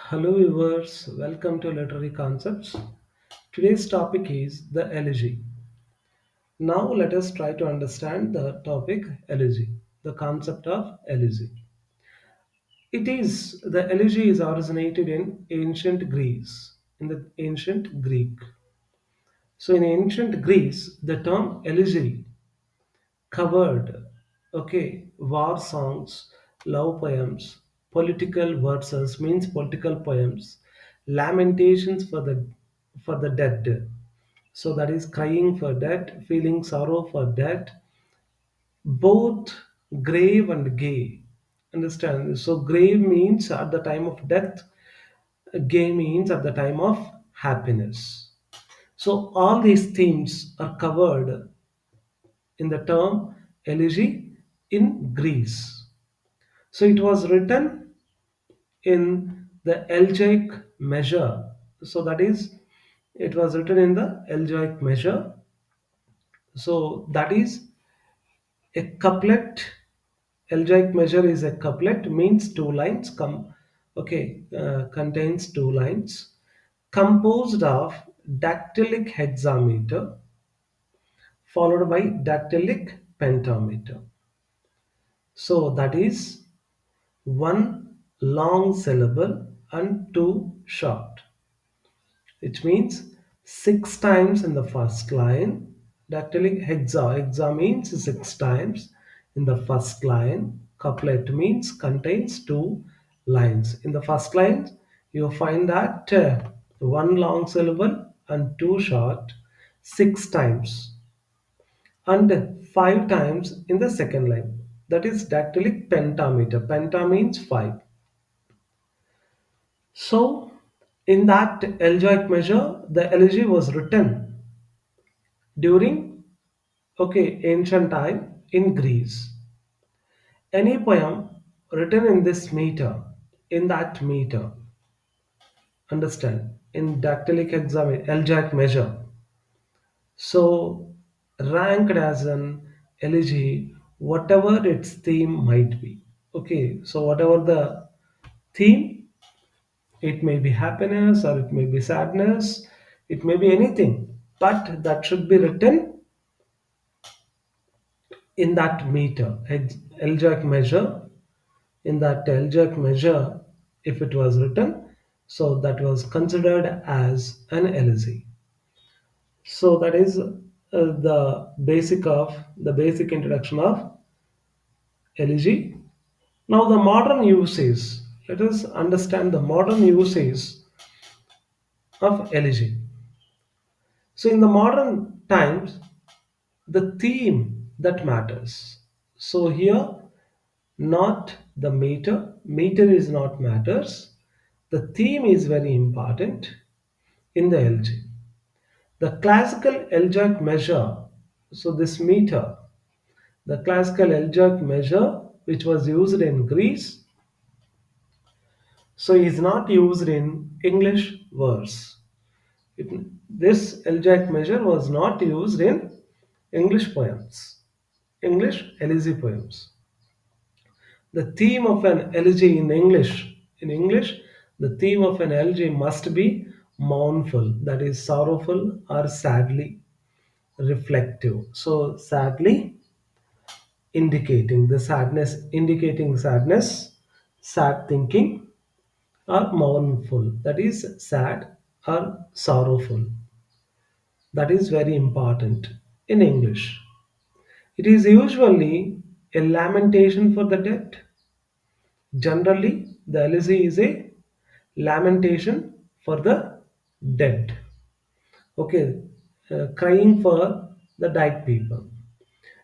Hello, viewers. Welcome to Literary Concepts. Today's topic is the elegy. Now, let us try to understand the topic elegy, the concept of elegy. The elegy is originated in ancient Greece, in the ancient Greek. So, in ancient Greece, the term elegy covered, war songs, love poems, political verses means political poems, lamentations for the dead. So that is crying for dead, feeling sorrow for dead, both grave and gay. Understand? So grave means at the time of death, gay means at the time of happiness. So all these themes are covered in the term elegy in Greece. So it was written in the Elegiac measure. So that is, it was written in the Elegiac measure. So that is a couplet. Elegiac measure is a couplet, means two lines. Contains two lines, composed of dactylic hexameter followed by dactylic pentameter. So that is one long syllable and two short, which means six times in the first line. Dactylic hexa means six times in the first line. Couplet means contains two lines. In the first line, you find that one long syllable and two short six times, and five times in the second line. That is dactylic pentameter. Penta means five. So, in that elegiac measure, the elegy was written during ancient time in Greece. Any poem written in this meter, in that meter, understand, in dactylic elegiac measure, so ranked as an elegy, whatever its theme might be. So whatever the theme, it may be happiness or it may be sadness, it may be anything, but that should be written in that meter, elegiac measure. In that elegiac measure, if it was written, so that was considered as an elegy. So that is the basic introduction of elegy. Now the modern uses. Let us understand the modern uses of elegy. So in the modern times, the theme that matters. So here, not the meter is not matters. The theme is very important in the elegy. The classical elegiac measure, so this meter, the classical elegiac measure which was used in Greece, so is not used in English verse. This elegiac measure was not used in English poems, English elegy poems. The theme of an elegy in English, the theme of an elegy must be mournful, that is sorrowful or sadly reflective. So sadly indicating sadness, sad thinking, or mournful, that is sad or sorrowful. That is very important in English. It is usually a lamentation for the dead. Generally, the elegy is a lamentation for the dead. Okay, crying for the died people.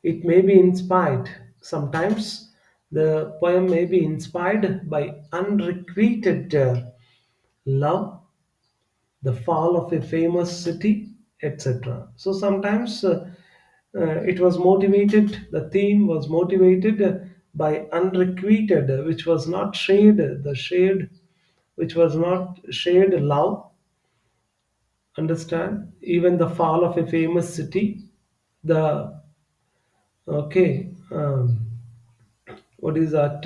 It may be inspired. Sometimes the poem may be inspired by unrequited love, the fall of a famous city, etc. So sometimes it was motivated, the theme was motivated by unrequited, which was not shared, the shade, which was not shared love. Understand? Even the fall of a famous city, the okay, what is that?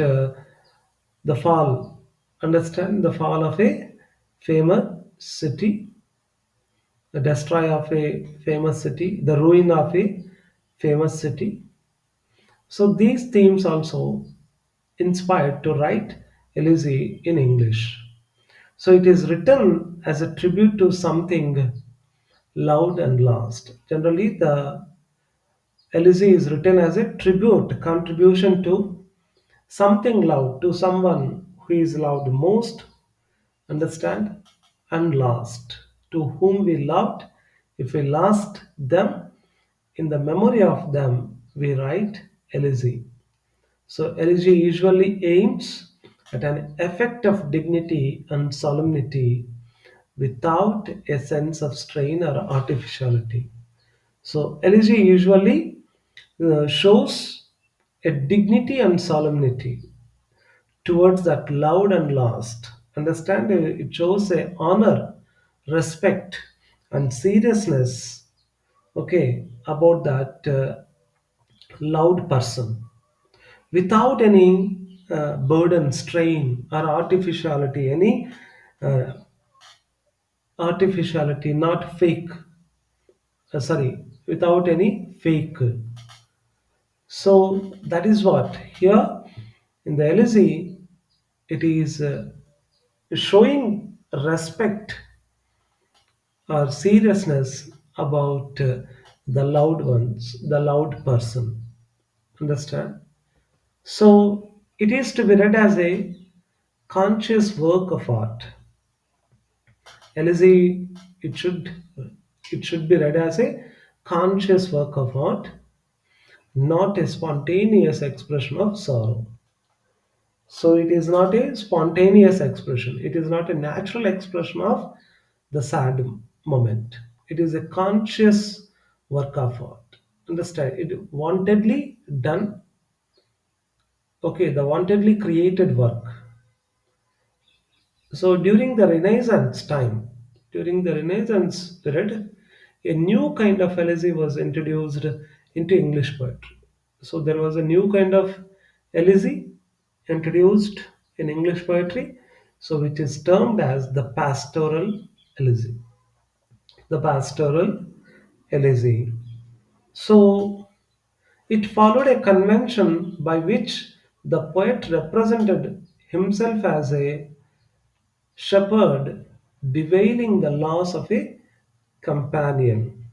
The fall. Understand the fall of a famous city, the destroy of a famous city, the ruin of a famous city. So these themes also inspired to write Elegy in English. So it is written as a tribute to something loud and lost. Generally, the Elegy is written as a tribute, contribution to something loud, to someone who is loved most, understand, and lost, to whom we loved. If we lost them, in the memory of them, we write Elegy. So, elegy usually aims at an effect of dignity and solemnity without a sense of strain or artificiality. So, elegy usually shows a dignity and solemnity towards that loud and lost. Understand? It shows a honor, respect, and seriousness. Okay, about that loud person without any burden, strain, or artificiality, any uh, artificiality, not fake, sorry, without any fake. So that is what here in the elegy it is showing respect or seriousness about the loud ones, the loud person. Understand? So it is to be read as a conscious work of art. Elegy, it should it should be read as a conscious work of art, not a spontaneous expression of sorrow. So it is not a spontaneous expression. It is not a natural expression of the sad moment. It is a conscious work of art. Understand? It wantedly done. Okay, the wantedly created work. So during the Renaissance period, a new kind of elegy was introduced into English poetry. So there was a new kind of elegy introduced in English poetry, so which is termed as the pastoral elegy. The pastoral elegy. So it followed a convention by which the poet represented himself as a shepherd bewailing the loss of a companion.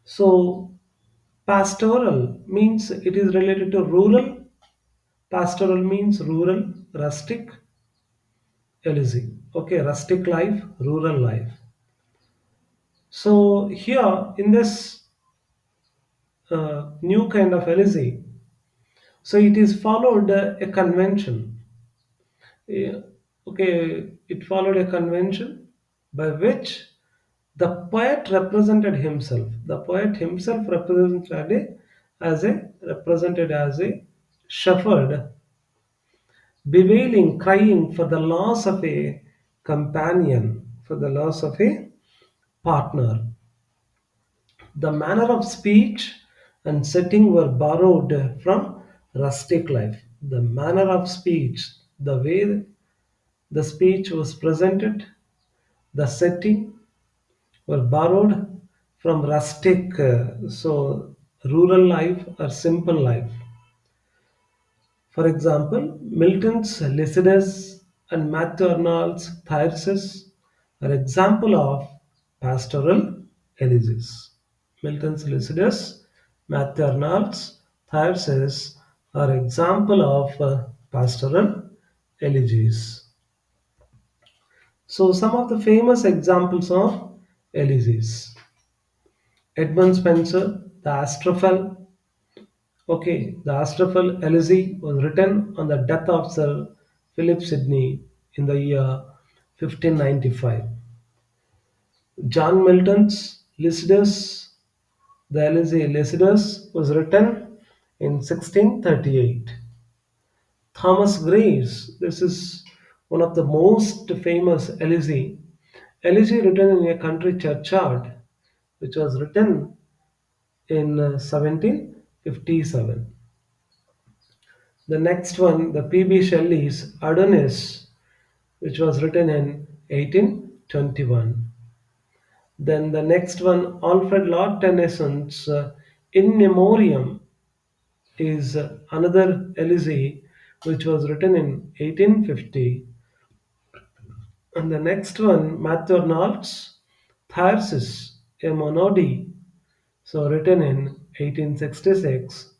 So, pastoral means it is related to rural. Pastoral means rural, rustic, elegy. Okay, rustic life, rural life. So, here in this new kind of elegy, so it is followed a convention. Yeah, okay, it followed a convention by which the poet represented himself. The poet himself represented as a shepherd, bewailing, crying for the loss of a companion, for the loss of a partner. The manner of speech and setting were borrowed from rustic life. The manner of speech, the way the speech was presented, the setting were borrowed from rustic, so rural life or simple life. For example, Milton's Lycidas and Matthew Arnold's Thyrsis are example of pastoral elegies. Milton's Lycidas, Matthew Arnold's Thyrsis are example of pastoral elegies. So some of the famous examples of elegies. Edmund Spenser, the Astrophel. Okay, the Astrophel elegy was written on the death of Sir Philip Sidney in the year 1595. John Milton's Lycidas, the elegy Lycidas, was written in 1638. Thomas Gray's, this is one of the most famous elegy written in a country churchyard, which was written in 1757. The next one, the P.B. Shelley's Adonis. which was written in 1821. Then the next one, Alfred Lord Tennyson's In Memoriam, is another elegy which was written in 1850. And the next one, Matthew Arnold's Tharsis, a Monody, so written in 1866.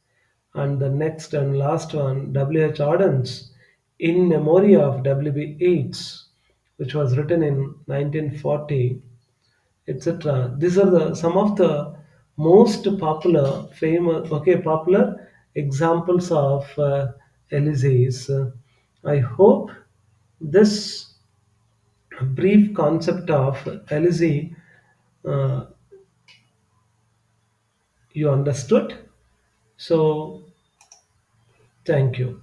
And the next and last one, W.H. Auden's In Memoria of W.B. Yeats, which was written in 1940, etc. These are the some of the most popular examples of elegies. I hope this brief concept of elegy uh, you understood. So, thank you.